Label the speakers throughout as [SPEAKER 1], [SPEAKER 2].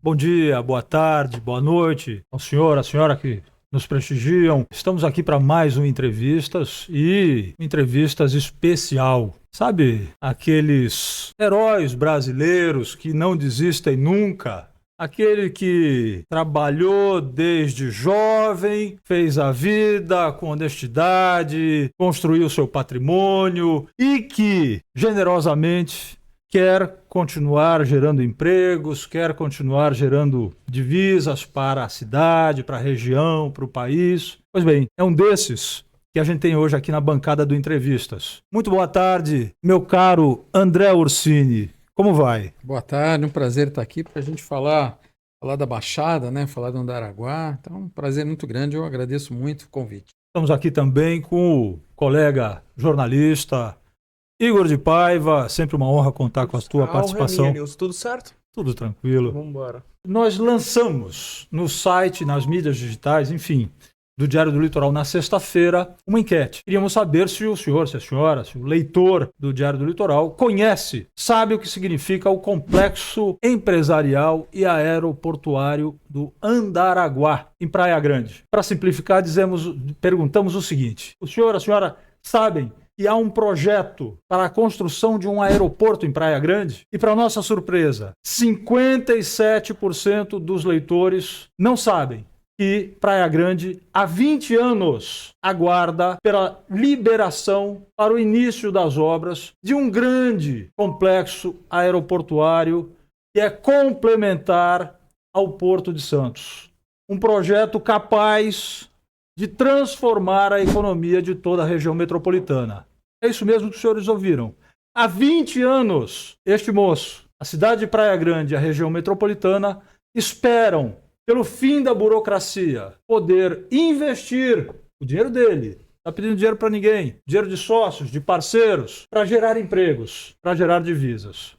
[SPEAKER 1] bom dia, boa tarde, boa noite ao senhor, à senhora que nos prestigiam. Estamos aqui para mais um Entrevistas e entrevistas especial. Sabe, aqueles heróis brasileiros que não desistem nunca? Aquele que trabalhou desde jovem, fez a vida com honestidade, construiu seu patrimônio e que generosamente quer continuar gerando empregos, quer continuar gerando divisas para a cidade, para a região, para o país. Pois bem, é um desses que a gente tem hoje aqui na bancada do Entrevistas. Muito boa tarde, meu caro André Orsini. Como vai?
[SPEAKER 2] Boa tarde, um prazer estar aqui para a gente falar da Baixada, né? Falar do Andaraguá. Então, um prazer muito grande, eu agradeço muito o convite.
[SPEAKER 1] Estamos aqui também com o colega jornalista Igor de Paiva, sempre uma honra contar com a tua participação.
[SPEAKER 3] Minha, Nilson. Tudo certo?
[SPEAKER 1] Tudo tranquilo.
[SPEAKER 3] Vamos embora.
[SPEAKER 1] Nós lançamos no site, nas mídias digitais, enfim, do Diário do Litoral, na sexta-feira, uma enquete. Queríamos saber se o senhor, se a senhora, se o leitor do Diário do Litoral conhece, sabe o que significa o complexo empresarial e aeroportuário do Andaraguá, em Praia Grande. Para simplificar, perguntamos o seguinte: o senhor, a senhora sabem que há um projeto para a construção de um aeroporto em Praia Grande? E, para nossa surpresa, 57% dos leitores não sabem que Praia Grande, há 20 anos, aguarda pela liberação para o início das obras de um grande complexo aeroportuário que é complementar ao Porto de Santos. Um projeto capaz de transformar a economia de toda a região metropolitana. É isso mesmo que os senhores ouviram. Há 20 anos, este moço, a cidade de Praia Grande e a região metropolitana esperam, pelo fim da burocracia, poder investir o dinheiro dele. Não está pedindo dinheiro para ninguém. Dinheiro de sócios, de parceiros, para gerar empregos, para gerar divisas.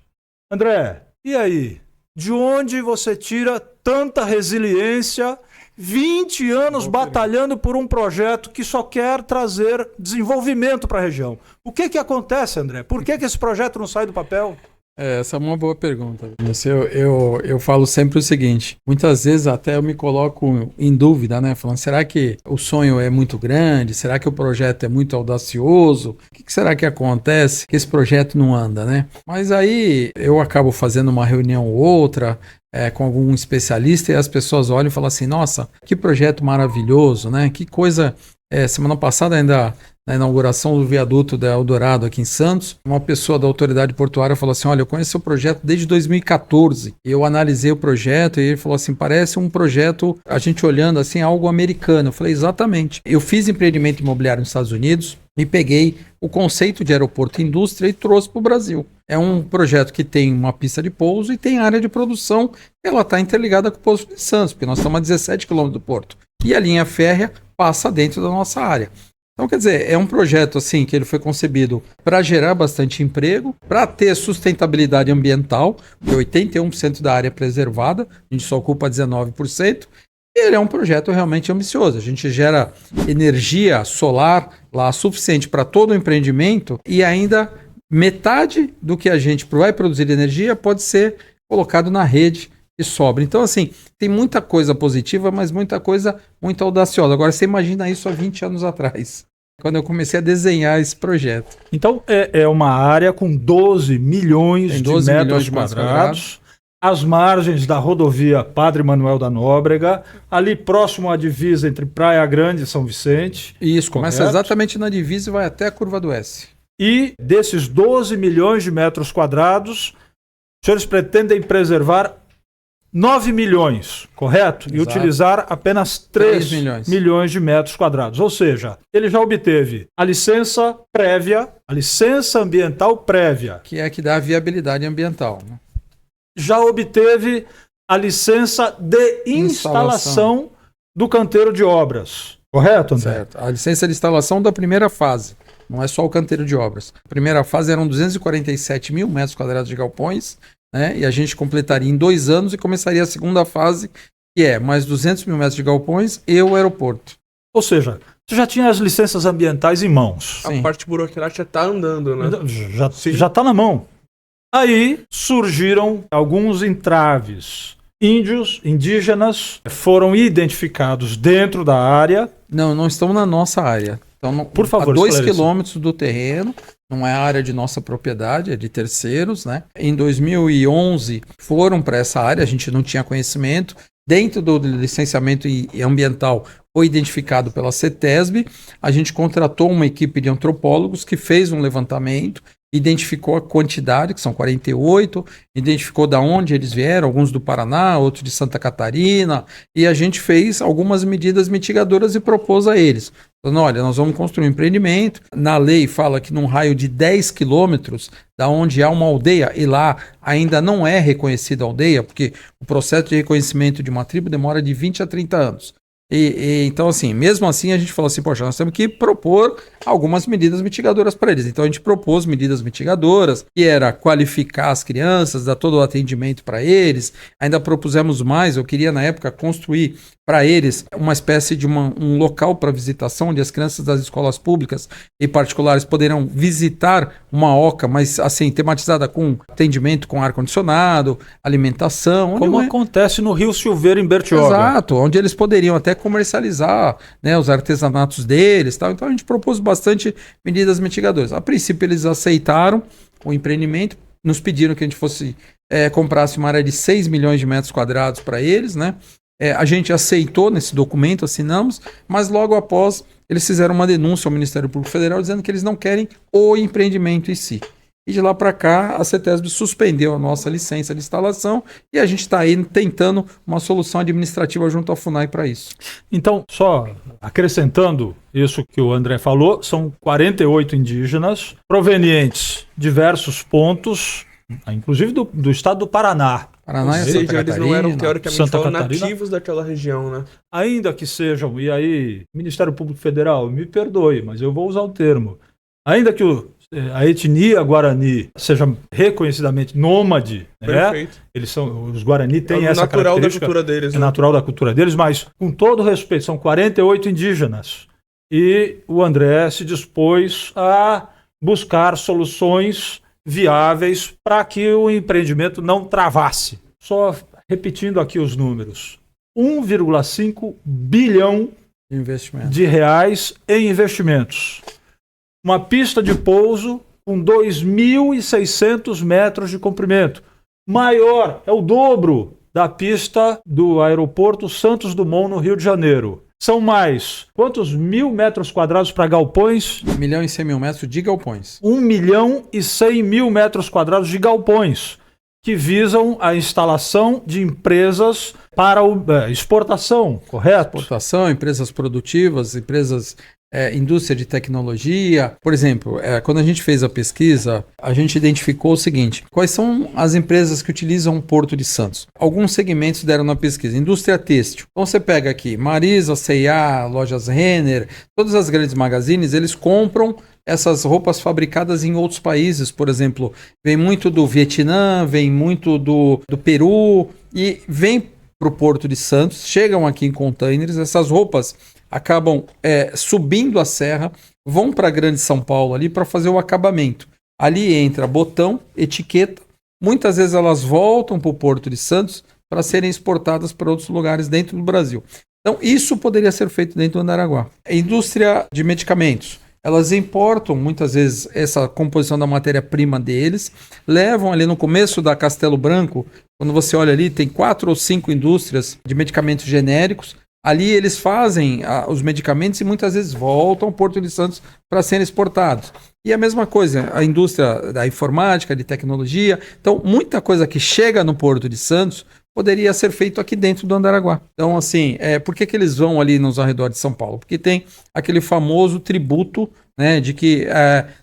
[SPEAKER 1] André, e aí? De onde você tira tanta resiliência, 20 anos batalhando por um projeto que só quer trazer desenvolvimento para a região? O que acontece, André? Por que esse projeto não sai do papel?
[SPEAKER 2] Essa é uma boa pergunta. Eu falo sempre o seguinte, muitas vezes até eu me coloco em dúvida, né? Falando, será que o sonho é muito grande? Será que o projeto é muito audacioso? O que será que acontece que esse projeto não anda, né? Mas aí eu acabo fazendo uma reunião ou outra com algum especialista e as pessoas olham e falam assim, nossa, que projeto maravilhoso, né? Que coisa... semana passada ainda, na inauguração do viaduto da Eldorado aqui em Santos, uma pessoa da autoridade portuária falou assim, olha, eu conheço o projeto desde 2014, eu analisei o projeto e ele falou assim, parece um projeto, a gente olhando assim, algo americano. Eu falei, exatamente. Eu fiz empreendimento imobiliário nos Estados Unidos e peguei o conceito de aeroporto e indústria e trouxe para o Brasil. É um projeto que tem uma pista de pouso e tem área de produção, ela está interligada com o Porto de Santos, porque nós estamos a 17 quilômetros do porto. E a linha férrea passa dentro da nossa área. Então, quer dizer, é um projeto assim que ele foi concebido para gerar bastante emprego, para ter sustentabilidade ambiental, porque 81% da área é preservada, a gente só ocupa 19%, e ele é um projeto realmente ambicioso. A gente gera energia solar lá suficiente para todo o empreendimento e ainda metade do que a gente vai produzir de energia pode ser colocado na rede e sobra. Então, assim, tem muita coisa positiva, mas muita coisa muito audaciosa. Agora, você imagina isso há 20 anos atrás, quando eu comecei a desenhar esse projeto.
[SPEAKER 1] Então, é uma área com 12 milhões de metros quadrados, às margens da rodovia Padre Manuel da Nóbrega, ali próximo à divisa entre Praia Grande e São Vicente.
[SPEAKER 2] Isso, começa exatamente na divisa e vai até a Curva do S.
[SPEAKER 1] E desses 12 milhões de metros quadrados, os senhores pretendem preservar 9 milhões, correto?
[SPEAKER 2] Exato.
[SPEAKER 1] E utilizar apenas 3 milhões de metros quadrados. Ou seja, ele já obteve a licença prévia, a licença ambiental prévia.
[SPEAKER 2] Que é a que dá a viabilidade ambiental, né?
[SPEAKER 1] Já obteve a licença de instalação do canteiro de obras. Correto, André?
[SPEAKER 2] Certo. A licença de instalação da primeira fase. Não é só o canteiro de obras. A primeira fase eram 247 mil metros quadrados de galpões, né? E a gente completaria em 2 anos e começaria a segunda fase, que é mais 200 mil metros de galpões e o aeroporto.
[SPEAKER 1] Ou seja, você já tinha as licenças ambientais em mãos.
[SPEAKER 3] Sim. A parte burocrática está andando, né?
[SPEAKER 1] Já está na mão. Aí surgiram alguns entraves. índios, indígenas, foram identificados dentro da área.
[SPEAKER 2] Não estão na nossa área. Estão
[SPEAKER 1] Por favor,
[SPEAKER 2] a 2
[SPEAKER 1] esclareça.
[SPEAKER 2] quilômetros do terreno, não é a área de nossa propriedade, é de terceiros, né? Em 2011 foram para essa área, a gente não tinha conhecimento. Dentro do licenciamento ambiental foi identificado pela CETESB, a gente contratou uma equipe de antropólogos que fez um levantamento, identificou a quantidade, que são 48, identificou de onde eles vieram, alguns do Paraná, outros de Santa Catarina, e a gente fez algumas medidas mitigadoras e propôs a eles. Falando, olha, nós vamos construir um empreendimento, na lei fala que num raio de 10 quilômetros, da onde há uma aldeia, e lá ainda não é reconhecida a aldeia, porque o processo de reconhecimento de uma tribo demora de 20 a 30 anos. Então, assim, mesmo assim, a gente falou assim, poxa, nós temos que propor algumas medidas mitigadoras para eles. Então, a gente propôs medidas mitigadoras, que era qualificar as crianças, dar todo o atendimento para eles. Ainda propusemos mais, eu queria, na época, construir para eles uma espécie de um local para visitação, onde as crianças das escolas públicas e particulares poderão visitar uma oca, mas, assim, tematizada com atendimento com ar-condicionado, alimentação.
[SPEAKER 1] Como acontece no Rio Silveira, em Bertioga.
[SPEAKER 2] Exato, onde eles poderiam até comercializar, né, os artesanatos deles, tal. Então a gente propôs bastante medidas mitigadoras. A princípio eles aceitaram o empreendimento, nos pediram que a gente comprasse uma área de 6 milhões de metros quadrados para eles, né? A gente aceitou nesse documento, assinamos, mas logo após eles fizeram uma denúncia ao Ministério Público Federal dizendo que eles não querem o empreendimento em si. E de lá para cá, a CETESB suspendeu a nossa licença de instalação e a gente está aí tentando uma solução administrativa junto à FUNAI para isso.
[SPEAKER 1] Então, só acrescentando isso que o André falou, são 48 indígenas provenientes de diversos pontos, inclusive do estado do Paraná.
[SPEAKER 2] Paraná
[SPEAKER 3] Ou
[SPEAKER 2] e
[SPEAKER 3] seja,
[SPEAKER 2] Santa
[SPEAKER 3] eles não
[SPEAKER 2] Catarina,
[SPEAKER 3] eram teoricamente
[SPEAKER 1] Santa
[SPEAKER 3] só
[SPEAKER 1] Catarina.
[SPEAKER 3] nativos daquela região, né?
[SPEAKER 1] Ainda que sejam, e aí, Ministério Público Federal, me perdoe, mas eu vou usar o termo, ainda que a etnia Guarani seja reconhecidamente nômade, né?
[SPEAKER 3] Perfeito.
[SPEAKER 1] Os Guarani têm essa
[SPEAKER 3] natural da
[SPEAKER 1] característica,
[SPEAKER 3] cultura deles,
[SPEAKER 1] é
[SPEAKER 3] né?
[SPEAKER 1] natural da cultura deles, mas com todo respeito, são 48 indígenas. E o André se dispôs a buscar soluções viáveis para que o empreendimento não travasse. Só repetindo aqui os números. 1,5 bilhão
[SPEAKER 2] investimento.
[SPEAKER 1] de reais em investimentos. Uma pista de pouso com 2.600 metros de comprimento. Maior, é o dobro da pista do aeroporto Santos Dumont, no Rio de Janeiro. São mais, quantos mil metros quadrados para galpões?
[SPEAKER 2] 1 milhão e 100 mil metros de galpões.
[SPEAKER 1] 1 milhão e 100 mil metros quadrados de galpões, que visam a instalação de empresas para exportação, correto?
[SPEAKER 2] Exportação, empresas produtivas, indústria de tecnologia. Por exemplo, quando a gente fez a pesquisa, a gente identificou o seguinte: quais são as empresas que utilizam o Porto de Santos? Alguns segmentos deram na pesquisa. Indústria têxtil. Então você pega aqui Marisa, C&A, lojas Renner, todas as grandes magazines, eles compram essas roupas fabricadas em outros países. Por exemplo, vem muito do Vietnã, vem muito do Peru e vem para o Porto de Santos, chegam aqui em containers, essas roupas acabam subindo a serra, vão para a Grande São Paulo ali para fazer o acabamento. Ali entra botão, etiqueta, muitas vezes elas voltam para o Porto de Santos para serem exportadas para outros lugares dentro do Brasil. Então isso poderia ser feito dentro do Andaraguá. A indústria de medicamentos, elas importam muitas vezes essa composição da matéria-prima deles, levam ali no começo da Castelo Branco, quando você olha ali, tem 4 ou 5 indústrias de medicamentos genéricos. Ali eles fazem os medicamentos e muitas vezes voltam ao Porto de Santos para serem exportados. E a mesma coisa, a indústria da informática, de tecnologia. Então, muita coisa que chega no Porto de Santos poderia ser feito aqui dentro do Andaraguá. Então, assim, por que eles vão ali nos arredores de São Paulo? Porque tem aquele famoso tributo, né, de que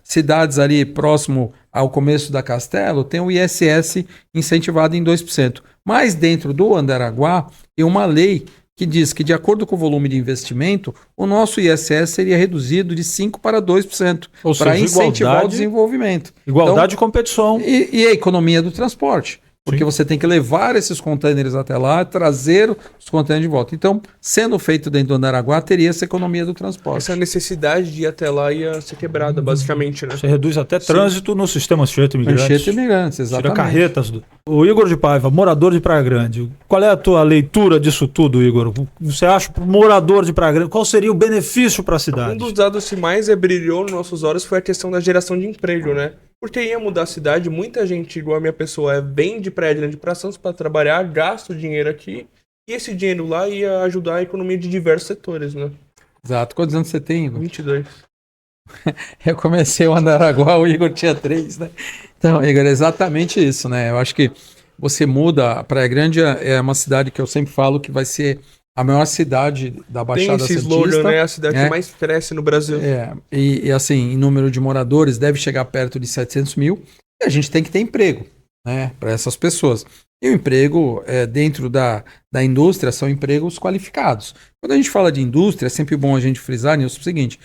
[SPEAKER 2] cidades ali próximo ao começo da Castelo tem o ISS incentivado em 2%. Mas dentro do Andaraguá tem uma lei que diz que, de acordo com o volume de investimento, o nosso ISS seria reduzido de 5% para 2%, para incentivar o desenvolvimento.
[SPEAKER 1] Igualdade de competição.
[SPEAKER 2] E a economia do transporte. porque você tem que levar esses containers até lá, trazer os containers de volta. Então, sendo feito dentro do Andaraguá, teria essa economia do transporte.
[SPEAKER 3] Essa necessidade de ir até lá ia ser quebrada, basicamente, né?
[SPEAKER 1] Você reduz até trânsito no sistema Anchieta Imigrantes.
[SPEAKER 2] Anchieta Imigrantes,
[SPEAKER 1] Tira
[SPEAKER 2] exatamente.
[SPEAKER 1] carretas. O Igor de Paiva, morador de Praia Grande. Qual é a tua leitura disso tudo, Igor? Você acha que morador de Praia Grande, qual seria o benefício para a cidade?
[SPEAKER 3] Um dos dados que mais brilhou nos nossos olhos foi a questão da geração de emprego, né? Porque ia mudar a cidade, muita gente, igual a minha pessoa, vem de Praia Grande para Santos para trabalhar, gasta o dinheiro aqui, e esse dinheiro lá ia ajudar a economia de diversos setores, né?
[SPEAKER 2] Exato. Quantos anos você tem, Igor?
[SPEAKER 3] 22.
[SPEAKER 2] Eu comecei o Andaraguá, o Igor tinha 3, né? Então, Igor, é exatamente isso, né? Eu acho que você muda, a Praia Grande é uma cidade que eu sempre falo que vai ser a maior cidade da Baixada
[SPEAKER 3] Tem esse
[SPEAKER 2] Santista.
[SPEAKER 3] slogan, né? A cidade que mais cresce no Brasil.
[SPEAKER 2] E assim, em número de moradores, deve chegar perto de 700 mil. E a gente tem que ter emprego, né? Para essas pessoas. E o emprego dentro da indústria são empregos qualificados. Quando a gente fala de indústria, é sempre bom a gente frisar, Nilson, o seguinte: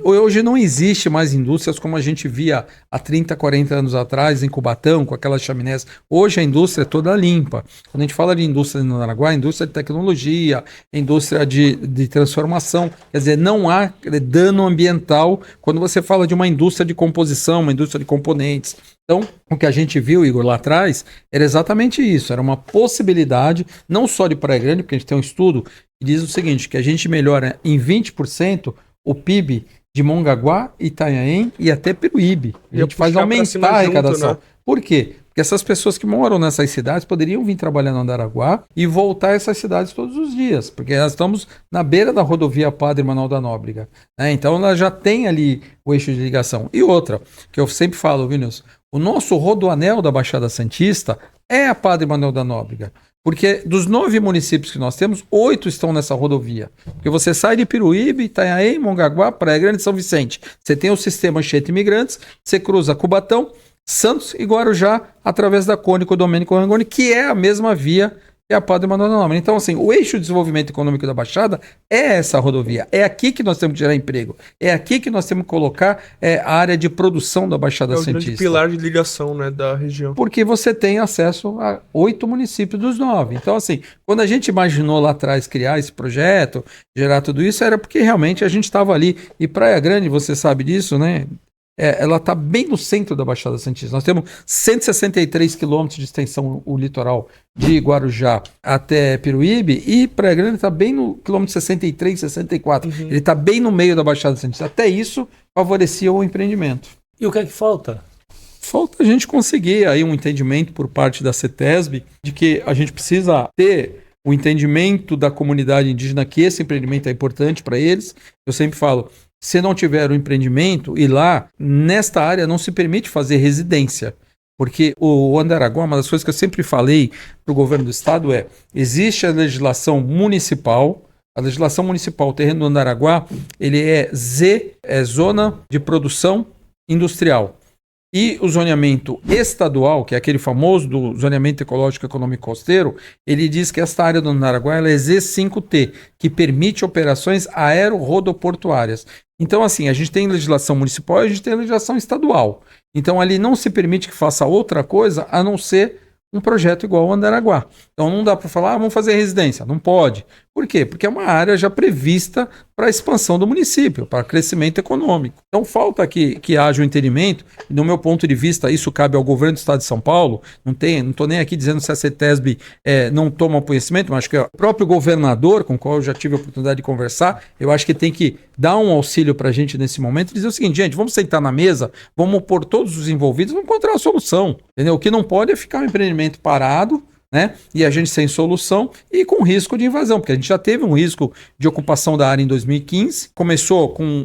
[SPEAKER 2] hoje não existe mais indústrias como a gente via há 30, 40 anos atrás, em Cubatão, com aquelas chaminés. Hoje a indústria é toda limpa. Quando a gente fala de indústria no Araraguá, indústria de tecnologia, indústria de transformação, quer dizer, não há dano ambiental quando você fala de uma indústria de composição, uma indústria de componentes. Então, o que a gente viu, Igor, lá atrás, era exatamente isso. Era uma possibilidade, não só de Praia Grande, porque a gente tem um estudo que diz o seguinte, que a gente melhora em 20% o PIB de Mongaguá, Itanhaém e até Peruíbe. A gente faz aumentar a arrecadação. Né? Por quê? Porque essas pessoas que moram nessas cidades poderiam vir trabalhar no Andaraguá e voltar a essas cidades todos os dias, porque nós estamos na beira da rodovia Padre Manuel da Nóbrega, né? Então ela já tem ali o eixo de ligação. E outra, que eu sempre falo, Vinícius, o nosso rodoanel da Baixada Santista é a Padre Manuel da Nóbrega. Porque dos 9 municípios que nós temos, 8 estão nessa rodovia. Porque você sai de Peruíbe, Itanhaém, Mongaguá, Praia Grande e São Vicente. Você tem o sistema Anchieta Imigrantes, você cruza Cubatão, Santos e Guarujá através da Cônico Domênico Rangoni, que é a mesma via que a Padre Manuel da Nóbrega. Então, assim, o eixo de desenvolvimento econômico da Baixada é essa rodovia. É aqui que nós temos que gerar emprego. É aqui que nós temos que colocar a área de produção da Baixada Santista. É o grande
[SPEAKER 3] pilar de ligação, né, da região.
[SPEAKER 2] Porque você tem acesso a 8 municípios dos 9. Então, assim, quando a gente imaginou lá atrás criar esse projeto, gerar tudo isso, era porque realmente a gente estava ali. E Praia Grande, você sabe disso, né? Ela está bem no centro da Baixada Santista. Nós temos 163 quilômetros de extensão o litoral de Guarujá até Peruíbe, e Praia Grande está bem no quilômetro 63, 64. Uhum. Ele está bem no meio da Baixada Santista. Até isso favorecia o empreendimento.
[SPEAKER 1] E o que é que falta?
[SPEAKER 2] Falta a gente conseguir aí um entendimento por parte da CETESB de que a gente precisa ter o entendimento da comunidade indígena que esse empreendimento é importante para eles. Eu sempre falo, se não tiver o empreendimento, e lá, nesta área, não se permite fazer residência. Porque o Andaraguá, uma das coisas que eu sempre falei para o governo do estado existe a legislação municipal. A legislação municipal, o terreno do Andaraguá, ele é Zona de Produção Industrial. E o zoneamento estadual, que é aquele famoso do zoneamento ecológico econômico costeiro, ele diz que esta área do Andaraguá ela é Z5T, que permite operações aero-rodoportuárias. Então, assim, a gente tem legislação municipal e a gente tem legislação estadual. Então, ali não se permite que faça outra coisa a não ser um projeto igual ao Andaraguá. Então, não dá para falar, vamos fazer residência. Não pode. Por quê? Porque é uma área já prevista para a expansão do município, para crescimento econômico. Então, falta que haja um entendimento, e no meu ponto de vista, isso cabe ao governo do estado de São Paulo. Não estou nem aqui dizendo se a CETESB não toma conhecimento, mas acho que o próprio governador, com o qual eu já tive a oportunidade de conversar, eu acho que tem que dar um auxílio para a gente nesse momento e dizer o seguinte, gente, vamos sentar na mesa, vamos pôr todos os envolvidos, vamos encontrar uma solução. Entendeu? O que não pode é ficar um empreendimento parado, né? E a gente sem solução e com risco de invasão, porque a gente já teve um risco de ocupação da área em 2015,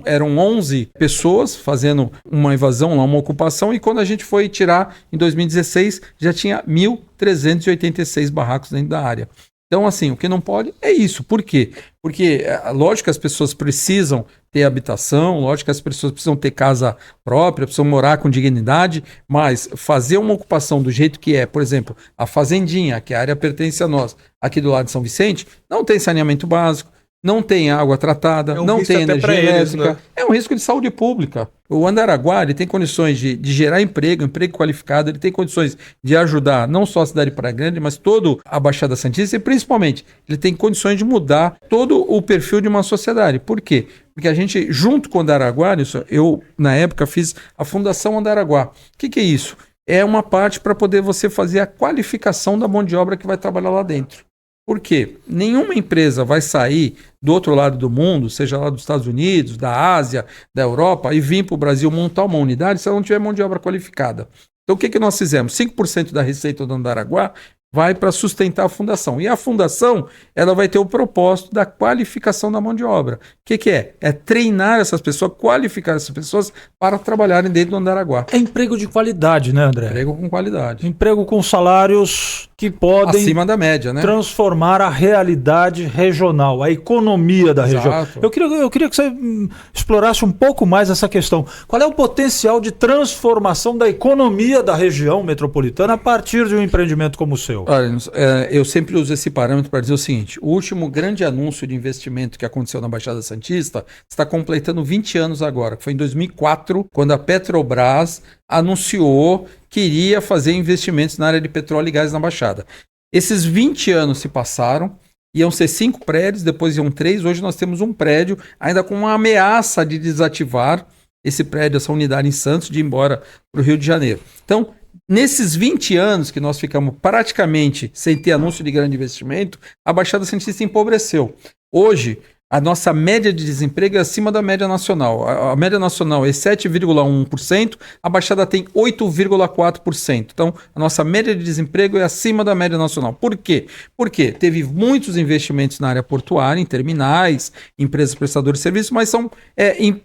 [SPEAKER 2] eram 11 pessoas fazendo uma invasão, uma ocupação, e quando a gente foi tirar em 2016, já tinha 1.386 barracos dentro da área. Então, assim, o que não pode é isso. Por quê? Porque, lógico que as pessoas precisam ter habitação, lógico que as pessoas precisam ter casa própria, precisam morar com dignidade, mas fazer uma ocupação do jeito que é, por exemplo, a Fazendinha, que a área pertence a nós, aqui do lado de São Vicente, não tem saneamento básico, não tem água tratada, não
[SPEAKER 3] risco
[SPEAKER 2] tem
[SPEAKER 3] até pra
[SPEAKER 2] energia
[SPEAKER 3] eles,
[SPEAKER 2] elétrica.
[SPEAKER 3] né?
[SPEAKER 2] É um risco de saúde pública. O Andaraguá, ele tem condições de gerar emprego qualificado, ele tem condições de ajudar não só a cidade de Praia Grande, mas toda a Baixada Santista e principalmente ele tem condições de mudar todo o perfil de uma sociedade. Por quê? Porque a gente, junto com o Andaraguá, eu na época fiz a Fundação Andaraguá. O que é isso? É uma parte para poder você fazer a qualificação da mão de obra que vai trabalhar lá dentro. Por quê? Nenhuma empresa vai sair do outro lado do mundo, seja lá dos Estados Unidos, da Ásia, da Europa, e vir para o Brasil montar uma unidade se ela não tiver mão de obra qualificada. Então o que nós fizemos? 5% da receita do Andaraguá vai para sustentar a fundação. E a fundação, ela vai ter o propósito da qualificação da mão de obra. O que é? É treinar essas pessoas, qualificar essas pessoas para trabalharem dentro do Andaraguá.
[SPEAKER 1] É emprego de qualidade, né, André?
[SPEAKER 2] Emprego com qualidade.
[SPEAKER 1] Emprego com salários que podem
[SPEAKER 2] acima da média, né?
[SPEAKER 1] transformar a realidade regional, a economia da região.
[SPEAKER 2] Exato.
[SPEAKER 1] Eu queria que você explorasse um pouco mais essa questão. Qual é o potencial de transformação da economia da região metropolitana a partir de um empreendimento como o seu?
[SPEAKER 2] Olha, eu sempre uso esse parâmetro para dizer o seguinte: o último grande anúncio de investimento que aconteceu na Baixada Santista está completando 20 anos agora, que foi em 2004, quando a Petrobras anunciou que iria fazer investimentos na área de petróleo e gás na Baixada. Esses 20 anos se passaram, iam ser 5 prédios, depois iam 3, hoje nós temos um prédio, ainda com uma ameaça de desativar esse prédio, essa unidade em Santos, de ir embora para o Rio de Janeiro. Então, nesses 20 anos que nós ficamos praticamente sem ter anúncio de grande investimento, a Baixada Santista empobreceu. Hoje, a nossa média de desemprego é acima da média nacional. A média nacional é 7,1%, a Baixada tem 8,4%. Então, a nossa média de desemprego é acima da média nacional. Por quê? Porque teve muitos investimentos na área portuária, em terminais, empresas prestadoras de serviços, mas são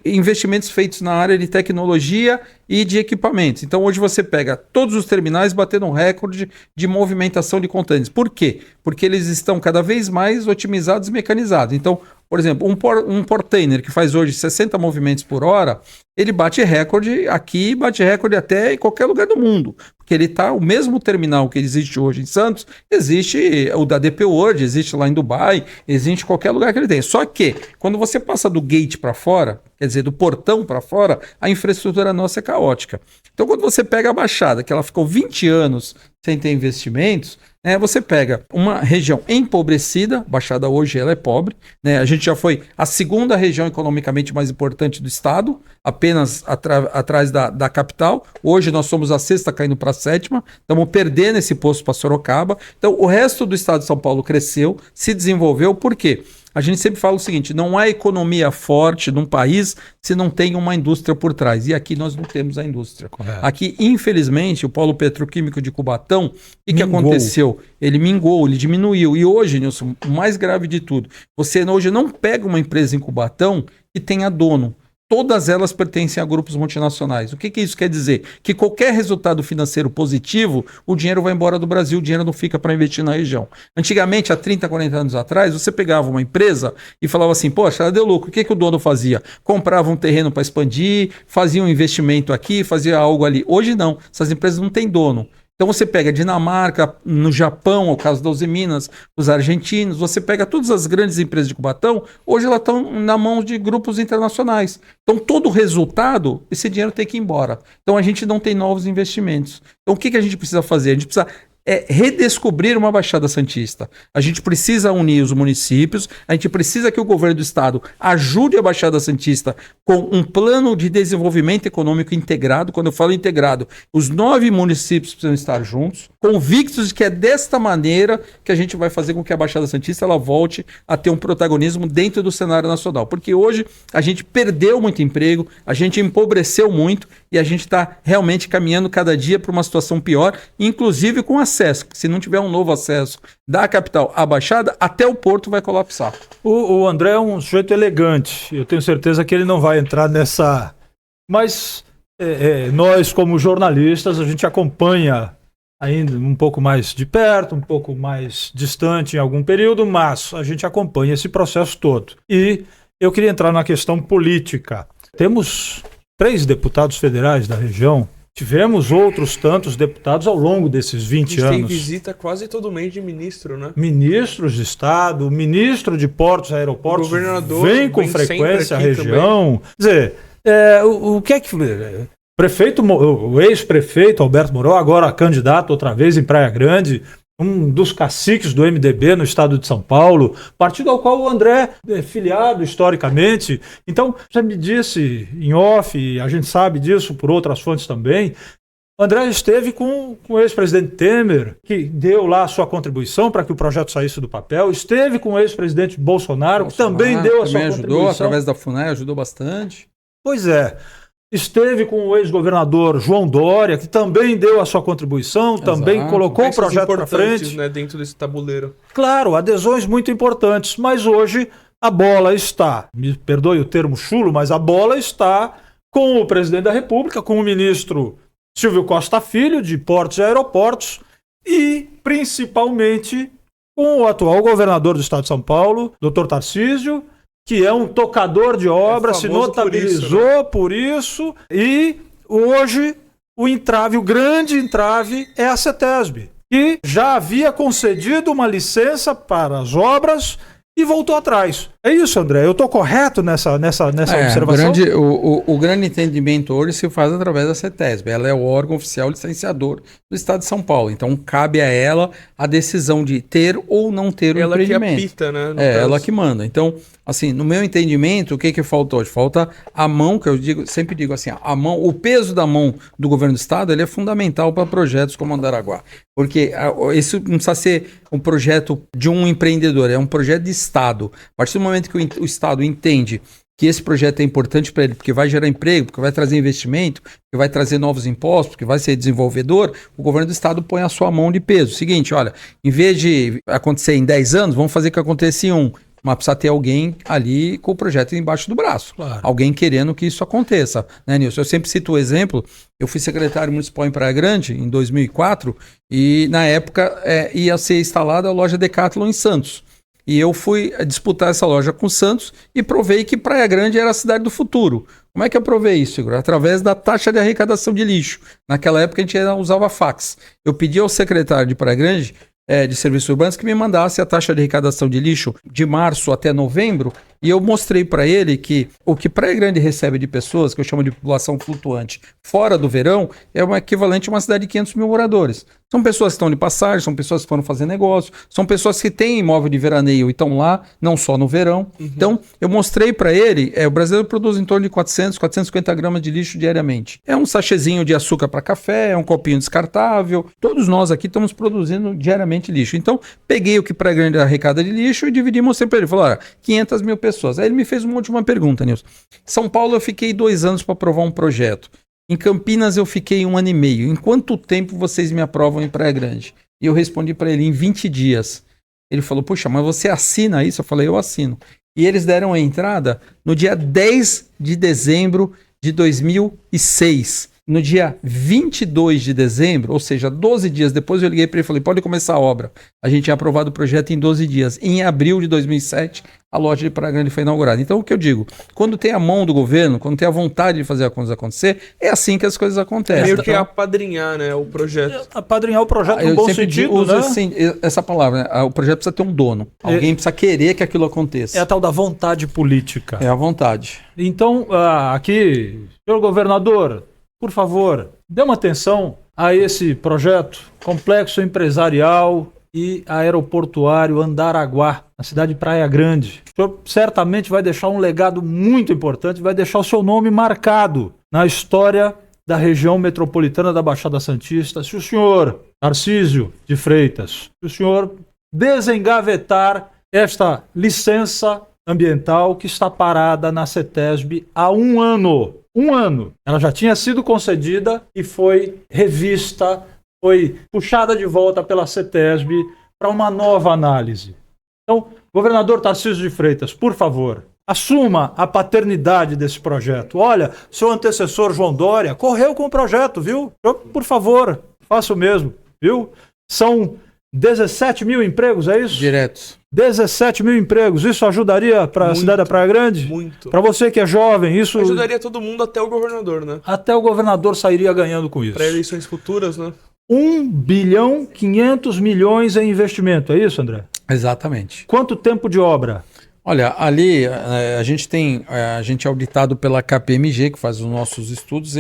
[SPEAKER 2] investimentos feitos na área de tecnologia e de equipamentos. Então, hoje você pega todos os terminais batendo um recorde de movimentação de contêineres. Por quê? Porque eles estão cada vez mais otimizados e mecanizados. Então, por exemplo, um portainer que faz hoje 60 movimentos por hora, ele bate recorde aqui, bate recorde até em qualquer lugar do mundo. Porque ele tá, o mesmo terminal que existe hoje em Santos, existe o da DP World, existe lá em Dubai, existe em qualquer lugar que ele tem. Só que, quando você passa do gate para fora, quer dizer, do portão para fora, a infraestrutura nossa é caótica. Então, quando você pega a Baixada, que ela ficou 20 anos sem ter investimentos, você pega uma região empobrecida, Baixada hoje ela é pobre, né? A gente já foi a segunda região economicamente mais importante do estado, apenas atrás da capital. Hoje nós somos a 6ª, caindo para a 7ª, estamos perdendo esse posto para Sorocaba. Então o resto do estado de São Paulo cresceu, se desenvolveu, por quê? A gente sempre fala o seguinte: não há economia forte num país se não tem uma indústria por trás. E aqui nós não temos a indústria.
[SPEAKER 1] Correto.
[SPEAKER 2] Aqui, infelizmente, o polo petroquímico de Cubatão, o que aconteceu? Ele minguou, ele diminuiu. E hoje, Nilson, o mais grave de tudo, você hoje não pega uma empresa em Cubatão que tenha dono. Todas elas pertencem a grupos multinacionais. O que isso quer dizer? Que qualquer resultado financeiro positivo, o dinheiro vai embora do Brasil, o dinheiro não fica para investir na região. Antigamente, há 30, 40 anos atrás, você pegava uma empresa e falava assim: poxa, ela deu lucro. O que o dono fazia? Comprava um terreno para expandir, fazia um investimento aqui, fazia algo ali. Hoje não, essas empresas não têm dono. Então você pega a Dinamarca, no Japão, o caso da Uzi Minas, os argentinos, você pega todas as grandes empresas de Cubatão, hoje elas estão na mão de grupos internacionais. Então todo o resultado, esse dinheiro tem que ir embora. Então a gente não tem novos investimentos. Então o que a gente precisa fazer? A gente precisa redescobrir uma Baixada Santista. A gente precisa unir os municípios, a gente precisa que o governo do estado ajude a Baixada Santista com um plano de desenvolvimento econômico integrado. Quando eu falo integrado, os 9 municípios precisam estar juntos, convictos de que é desta maneira que a gente vai fazer com que a Baixada Santista ela volte a ter um protagonismo dentro do cenário nacional. Porque hoje a gente perdeu muito emprego, a gente empobreceu muito e a gente está realmente caminhando cada dia para uma situação pior, inclusive com acesso. Se não tiver um novo acesso da capital à Baixada, até o porto vai colapsar.
[SPEAKER 1] O André é um sujeito elegante. Eu tenho certeza que ele não vai entrar nessa... Mas nós, como jornalistas, a gente acompanha ainda um pouco mais de perto, um pouco mais distante em algum período, mas a gente acompanha esse processo todo. E eu queria entrar na questão política. Temos 3 deputados federais da região tivemos outros tantos deputados ao longo desses 20
[SPEAKER 3] A gente
[SPEAKER 1] anos.
[SPEAKER 3] tem visita quase todo mês de ministro, né?
[SPEAKER 1] Ministros de Estado, ministro de portos e aeroportos,
[SPEAKER 3] O governador
[SPEAKER 1] vem com
[SPEAKER 3] vem
[SPEAKER 1] frequência à
[SPEAKER 3] sempre aqui
[SPEAKER 1] região. Quer dizer, o que é que... o ex-prefeito Alberto Mourão, agora candidato outra vez em Praia Grande, um dos caciques do MDB no estado de São Paulo, partido ao qual o André é filiado historicamente. Então, já me disse em off, e a gente sabe disso por outras fontes também, o André esteve com o ex-presidente Temer, que deu lá a sua contribuição para que o projeto saísse do papel, esteve com o ex-presidente Bolsonaro, que também deu a sua
[SPEAKER 2] ajudou,
[SPEAKER 1] contribuição.
[SPEAKER 2] através da FUNAI, ajudou bastante.
[SPEAKER 1] Pois é. Esteve com o ex-governador João Dória, que também deu a sua contribuição, também colocou o
[SPEAKER 3] Peças
[SPEAKER 1] projeto para
[SPEAKER 3] importantes,
[SPEAKER 1] frente.
[SPEAKER 3] né, dentro desse tabuleiro.
[SPEAKER 1] Claro, adesões muito importantes, mas hoje a bola está, me perdoe o termo chulo, mas a bola está com o presidente da República, com o ministro Silvio Costa Filho, de Portos e Aeroportos, e principalmente com o atual governador do estado de São Paulo, Dr. Tarcísio, que é um tocador de obras, se notabilizou por isso, e hoje o grande entrave é a CETESB, que já havia concedido uma licença para as obras e voltou atrás. É isso, André? Eu estou correto nessa observação?
[SPEAKER 2] O grande entendimento hoje se faz através da CETESB. Ela é o órgão oficial licenciador do Estado de São Paulo. Então, cabe a ela a decisão de ter ou não ter o empreendimento.
[SPEAKER 3] Ela que apita, né?
[SPEAKER 2] Ela que manda. Então, assim, no meu entendimento, o que falta hoje? Falta a mão, que eu sempre digo assim, a mão, o peso da mão do governo do Estado, ele é fundamental para projetos como Andaraguá. Porque isso não precisa ser um projeto de um empreendedor, é um projeto de Estado. A partir do momento que o Estado entende que esse projeto é importante para ele, porque vai gerar emprego, porque vai trazer investimento, porque vai trazer novos impostos, porque vai ser desenvolvedor, o governo do Estado põe a sua mão de peso. Seguinte, olha, em vez de acontecer em 10 anos, vamos fazer que aconteça em 1. Mas precisa ter alguém ali com o projeto embaixo do braço.
[SPEAKER 1] Claro.
[SPEAKER 2] Alguém querendo que isso aconteça. Né, Nilson? Eu sempre cito o exemplo, eu fui secretário municipal em Praia Grande, em 2004, e na época ia ser instalada a loja Decathlon em Santos. E eu fui disputar essa loja com Santos e provei que Praia Grande era a cidade do futuro. Como é que eu provei isso, Igor? Através da taxa de arrecadação de lixo. Naquela época a gente ainda usava fax. Eu pedi ao secretário de Praia Grande, de serviços urbanos, que me mandasse a taxa de arrecadação de lixo de março até novembro, e eu mostrei para ele que o que Praia Grande recebe de pessoas, que eu chamo de população flutuante, fora do verão, é um equivalente a uma cidade de 500 mil moradores. São pessoas que estão de passagem, são pessoas que foram fazer negócio, são pessoas que têm imóvel de veraneio e estão lá, não só no verão. Uhum. Então, eu mostrei para ele, o brasileiro produz em torno de 400, 450 gramas de lixo diariamente. É um sachêzinho de açúcar para café, é um copinho descartável. Todos nós aqui estamos produzindo diariamente lixo. Então, peguei o que Praia Grande arrecada de lixo e dividi e mostrei para ele. Falei, olha, 500 mil pessoas. Aí ele me fez uma última pergunta, Nilson. Em São Paulo eu fiquei 2 anos para aprovar um projeto. Em Campinas eu fiquei 1 ano e meio. Em quanto tempo vocês me aprovam em Praia Grande? E eu respondi para ele, em 20 dias. Ele falou, puxa, mas você assina isso? Eu falei, eu assino. E eles deram a entrada no dia 10 de dezembro de 2006. No dia 22 de dezembro, ou seja, 12 dias depois, eu liguei para ele e falei, pode começar a obra. A gente tinha aprovado o projeto em 12 dias. Em abril de 2007, a loja de Praia Grande foi inaugurada. Então, o que eu digo, quando tem a mão do governo, quando tem a vontade de fazer a coisa acontecer, é assim que as coisas acontecem.
[SPEAKER 3] Meio que apadrinhar, né, o projeto.
[SPEAKER 1] Apadrinhar o projeto no bom sentido,
[SPEAKER 2] uso
[SPEAKER 1] né?
[SPEAKER 2] Assim, essa palavra, né? O projeto precisa ter um dono. Alguém precisa querer que aquilo aconteça.
[SPEAKER 1] É a tal da vontade política.
[SPEAKER 2] É a vontade.
[SPEAKER 1] Então, aqui, senhor governador, por favor, dê uma atenção a esse projeto complexo empresarial e aeroportuário Andaraguá, na cidade de Praia Grande. O senhor certamente vai deixar um legado muito importante, vai deixar o seu nome marcado na história da região metropolitana da Baixada Santista. Se o senhor, Tarcísio de Freitas, se o senhor desengavetar esta licença ambiental que está parada na CETESB há 1 ano. 1 ano. Ela já tinha sido concedida e foi revista, foi puxada de volta pela CETESB para uma nova análise. Então, governador Tarcísio de Freitas, por favor, assuma a paternidade desse projeto. Olha, seu antecessor João Dória correu com o projeto, viu? Por favor, faça o mesmo, viu? São 17 mil empregos, é isso?
[SPEAKER 2] Diretos.
[SPEAKER 1] 17 mil empregos. Isso ajudaria para a cidade da Praia Grande?
[SPEAKER 3] Muito.
[SPEAKER 1] Para você que é jovem, isso...
[SPEAKER 3] Ajudaria todo mundo, até o governador, né?
[SPEAKER 1] Até o governador sairia ganhando com isso.
[SPEAKER 3] Para eleições futuras, né?
[SPEAKER 1] 1 bilhão 500 milhões em investimento, é isso, André?
[SPEAKER 2] Exatamente.
[SPEAKER 1] Quanto tempo de obra?
[SPEAKER 2] Olha, ali a gente é auditado pela KPMG, que faz os nossos estudos.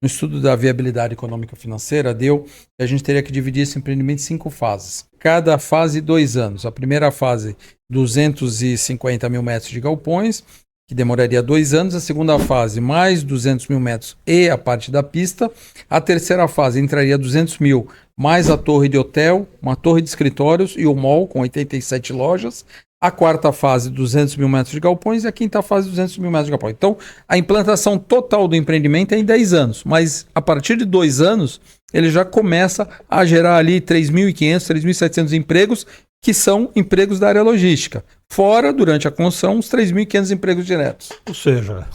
[SPEAKER 2] No estudo da viabilidade econômica financeira, deu que a gente teria que dividir esse empreendimento em 5 fases. Cada fase, 2 anos. A primeira fase, 250 mil metros de galpões, que demoraria 2 anos. A segunda fase, mais 200 mil metros e a parte da pista. A terceira fase entraria 200 mil, mais a torre de hotel, uma torre de escritórios e o mall com 87 lojas. A quarta fase, 200 mil metros de galpões, e a quinta fase, 200 mil metros de galpões. Então, a implantação total do empreendimento é em 10 anos, mas a partir de 2 anos, ele já começa a gerar ali 3.500, 3.700 empregos, que são empregos da área logística. Fora, durante a construção, uns 3.500 empregos diretos.
[SPEAKER 1] Ou seja,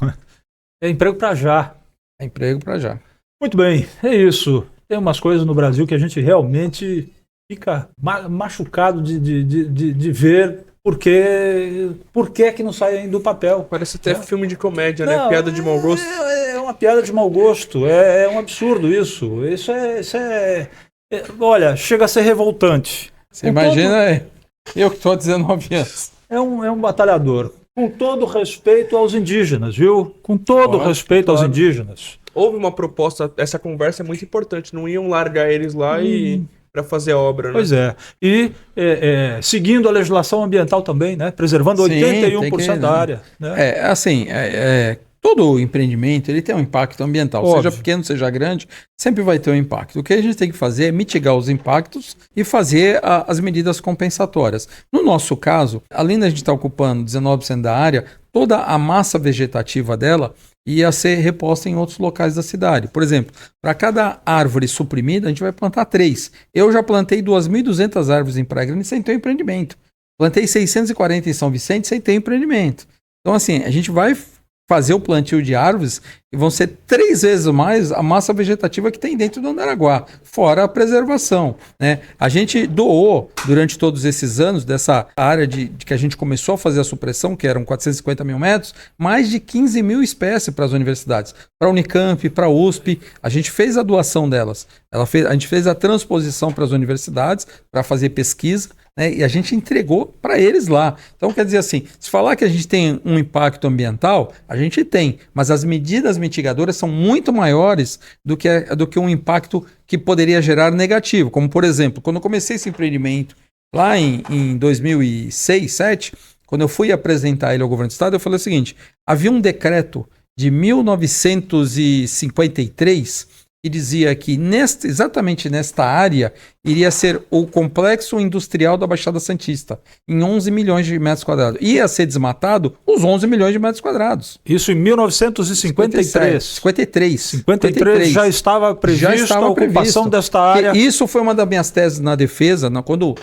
[SPEAKER 1] é emprego para já.
[SPEAKER 2] É emprego para já.
[SPEAKER 1] Muito bem, é isso. Tem umas coisas no Brasil que a gente realmente fica machucado de ver. Por que é que não sai ainda do papel?
[SPEAKER 3] Parece até filme de comédia, né? Piada de mau gosto.
[SPEAKER 1] É uma piada de mau gosto. É um absurdo isso. Olha, chega a ser revoltante.
[SPEAKER 2] Você imagina eu que estou há 19 anos.
[SPEAKER 1] É um batalhador. Com todo respeito aos indígenas, viu? Com todo respeito aos indígenas.
[SPEAKER 3] Houve uma proposta, essa conversa é muito importante. Não iam largar eles lá para fazer a obra, né?
[SPEAKER 1] Pois é. E seguindo a legislação ambiental também, né? Preservando 81% da área. Né?
[SPEAKER 2] Todo empreendimento ele tem um impacto ambiental,
[SPEAKER 1] Óbvio.
[SPEAKER 2] Seja pequeno, seja grande, sempre vai ter um impacto. O que a gente tem que fazer é mitigar os impactos e fazer as medidas compensatórias. No nosso caso, além da gente estar ocupando 19% da área, toda a massa vegetativa dela ia ser reposta em outros locais da cidade. Por exemplo, para cada árvore suprimida, a gente vai plantar 3. Eu já plantei 2.200 árvores em Praia Grande sem ter empreendimento. Plantei 640 em São Vicente sem ter empreendimento. Então, assim, a gente vai fazer o plantio de árvores e vão ser 3 vezes mais a massa vegetativa que tem dentro do Andaraguá, fora a preservação, né? A gente doou, durante todos esses anos, dessa área de que a gente começou a fazer a supressão, que eram 450 mil metros, mais de 15 mil espécies para as universidades. Para a Unicamp, para a USP, a gente fez a doação delas. A gente fez a transposição para as universidades, para fazer pesquisa, né? E a gente entregou para eles lá. Então, quer dizer assim, se falar que a gente tem um impacto ambiental, a gente tem, mas as medidas mitigadoras são muito maiores do que um impacto que poderia gerar negativo. Como, por exemplo, quando eu comecei esse empreendimento lá em 2006, 2007, quando eu fui apresentar ele ao governo do estado, eu falei o seguinte: havia um decreto de 1953 que dizia que exatamente nesta área iria ser o complexo industrial da Baixada Santista, em 11 milhões de metros quadrados. Ia ser desmatado os 11 milhões de metros quadrados.
[SPEAKER 1] Isso em 1953.
[SPEAKER 2] 53
[SPEAKER 1] já estava prevista a ocupação desta área.
[SPEAKER 2] Isso foi uma das minhas teses na defesa, quando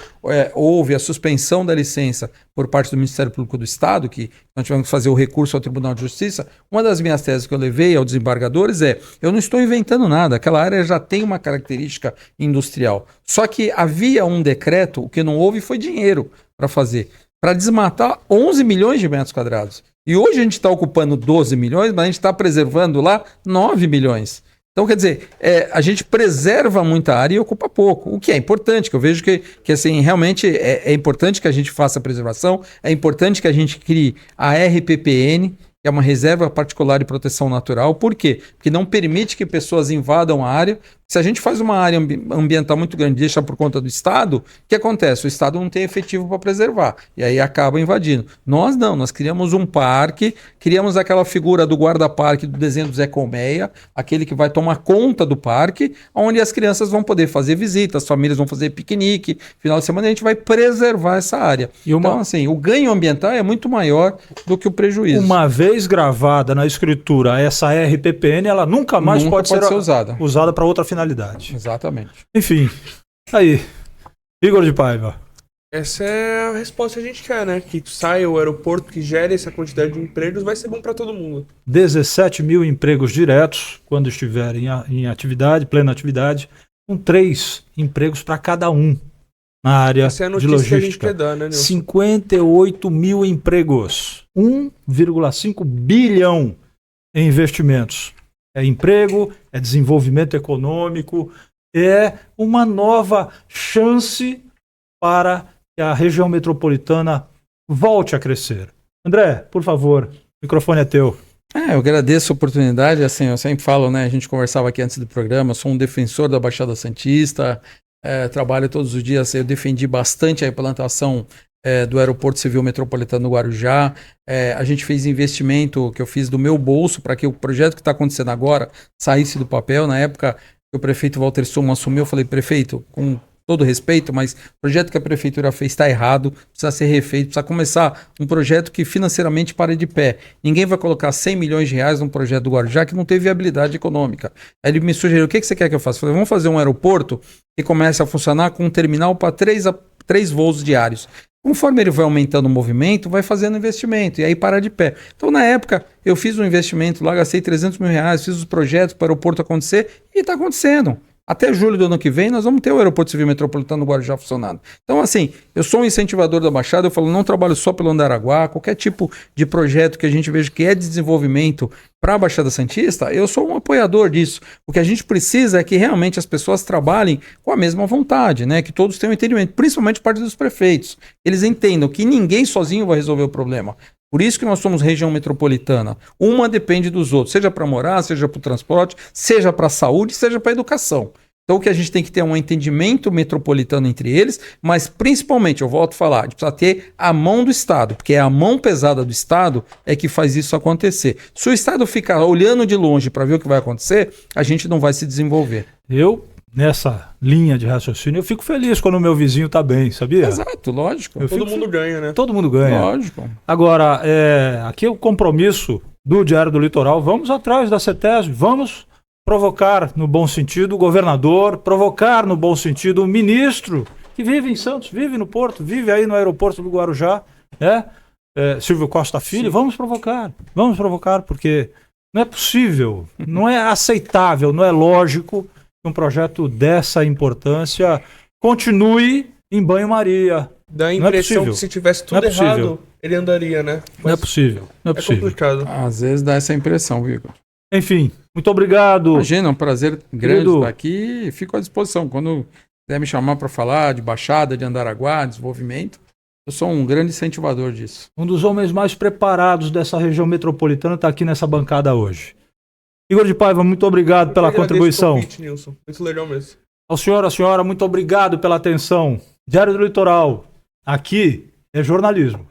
[SPEAKER 2] houve a suspensão da licença por parte do Ministério Público do Estado, que nós tivemos que fazer o recurso ao Tribunal de Justiça. Uma das minhas teses que eu levei aos desembargadores eu não estou inventando nada, aquela área já tem uma característica industrial. Só que havia um decreto, o que não houve foi dinheiro para fazer, para desmatar 11 milhões de metros quadrados. E hoje a gente está ocupando 12 milhões, mas a gente está preservando lá 9 milhões. Então, quer dizer, a gente preserva muita área e ocupa pouco, o que é importante, que eu vejo que assim, realmente é importante que a gente faça a preservação, é importante que a gente crie a RPPN, que é uma reserva particular de proteção natural. Por quê? Porque não permite que pessoas invadam a área. Se a gente faz uma área ambiental muito grande e deixa por conta do Estado, o que acontece? O Estado não tem efetivo para preservar, e aí acaba invadindo. Nós não, nós criamos um parque, criamos aquela figura do guarda-parque do desenho do Zé Colmeia, aquele que vai tomar conta do parque, onde as crianças vão poder fazer visitas, as famílias vão fazer piquenique, final de semana a gente vai preservar essa área. Então, assim, o ganho ambiental é muito maior do que o prejuízo.
[SPEAKER 1] Uma vez gravada na escritura essa RPPN, ela nunca mais pode ser usada para outra finalidade.
[SPEAKER 2] Exatamente.
[SPEAKER 1] Enfim, aí, Igor de Paiva.
[SPEAKER 3] Essa é a resposta que a gente quer, né? Que saia o aeroporto, que gere essa quantidade de empregos, vai ser bom para todo mundo.
[SPEAKER 1] 17 mil empregos diretos, quando estiverem em atividade, plena atividade, com 3 empregos para cada um. na área
[SPEAKER 3] Essa é a
[SPEAKER 1] de
[SPEAKER 3] notícia que a gente
[SPEAKER 1] logística.
[SPEAKER 3] quer dar, né, Nilson?
[SPEAKER 1] 58 mil empregos, 1,5 bilhão em investimentos. É emprego, é desenvolvimento econômico, é uma nova chance para que a região metropolitana volte a crescer. André, por favor, o microfone é teu.
[SPEAKER 2] Eu agradeço a oportunidade, assim, eu sempre falo, né, a gente conversava aqui antes do programa, eu sou um defensor da Baixada Santista, trabalho todos os dias, eu defendi bastante a implantação do Aeroporto Civil Metropolitano do Guarujá, a gente fez investimento que eu fiz do meu bolso para que o projeto que está acontecendo agora saísse do papel. Na época que o prefeito Walter Sumo assumiu, eu falei, prefeito, com todo respeito, mas o projeto que a prefeitura fez está errado, precisa ser refeito, precisa começar um projeto que financeiramente pare de pé. Ninguém vai colocar 100 milhões de reais num projeto do Guarujá que não tem viabilidade econômica. Aí ele me sugeriu, o que você quer que eu faça? Eu falei, vamos fazer um aeroporto que comece a funcionar com um terminal para 3 voos diários. Conforme ele vai aumentando o movimento, vai fazendo investimento, e aí para de pé. Então, na época, eu fiz um investimento lá, gastei 300 mil reais, fiz os projetos para o aeroporto acontecer, e está acontecendo. Até julho do ano que vem, nós vamos ter o Aeroporto Civil Metropolitano do Guarujá funcionando. Então, assim, eu sou um incentivador da Baixada, eu falo, não trabalho só pelo Andaraguá, qualquer tipo de projeto que a gente veja que é de desenvolvimento para a Baixada Santista, eu sou um apoiador disso. O que a gente precisa é que realmente as pessoas trabalhem com a mesma vontade, né? Que todos tenham entendimento, principalmente parte dos prefeitos. Eles entendam que ninguém sozinho vai resolver o problema. Por isso que nós somos região metropolitana. Uma depende dos outros, seja para morar, seja para o transporte, seja para a saúde, seja para a educação. Então o que a gente tem que ter é um entendimento metropolitano entre eles, mas principalmente, eu volto a falar, a gente precisa ter a mão do Estado, porque é a mão pesada do Estado é que faz isso acontecer. Se o Estado ficar olhando de longe para ver o que vai acontecer, a gente não vai se desenvolver.
[SPEAKER 1] Eu, nessa linha de raciocínio, eu fico feliz quando o meu vizinho está bem, sabia?
[SPEAKER 2] Exato, lógico.
[SPEAKER 1] Eu
[SPEAKER 3] Todo
[SPEAKER 1] fico
[SPEAKER 3] mundo ganha, né?
[SPEAKER 1] Todo mundo ganha.
[SPEAKER 2] Lógico.
[SPEAKER 1] Agora, aqui é o compromisso do Diário do Litoral. Vamos atrás da CETESB, vamos provocar no bom sentido o governador, provocar no bom sentido o ministro, que vive em Santos, vive no Porto, vive aí no aeroporto do Guarujá, né? Silvio Costa Filho. Sim. Vamos provocar, porque não é possível, não é aceitável, não é lógico que um projeto dessa importância continue em banho-maria.
[SPEAKER 3] Dá a impressão que se tivesse tudo errado, ele andaria, né? Mas
[SPEAKER 1] não é possível. Não é possível.
[SPEAKER 3] Complicado.
[SPEAKER 2] Às vezes dá essa impressão, Igor.
[SPEAKER 1] Enfim, muito obrigado.
[SPEAKER 2] Imagina, é um prazer grande estar aqui. Fico à disposição. Quando quiser me chamar para falar de Baixada, de Andaraguá, desenvolvimento, eu sou um grande incentivador disso.
[SPEAKER 1] Um dos homens mais preparados dessa região metropolitana está aqui nessa bancada hoje. Igor de Paiva, muito obrigado pela contribuição.
[SPEAKER 3] Convite, Nilson. Muito legal mesmo.
[SPEAKER 1] Ao senhor, a senhora, muito obrigado pela atenção. Diário do Litoral, aqui é jornalismo.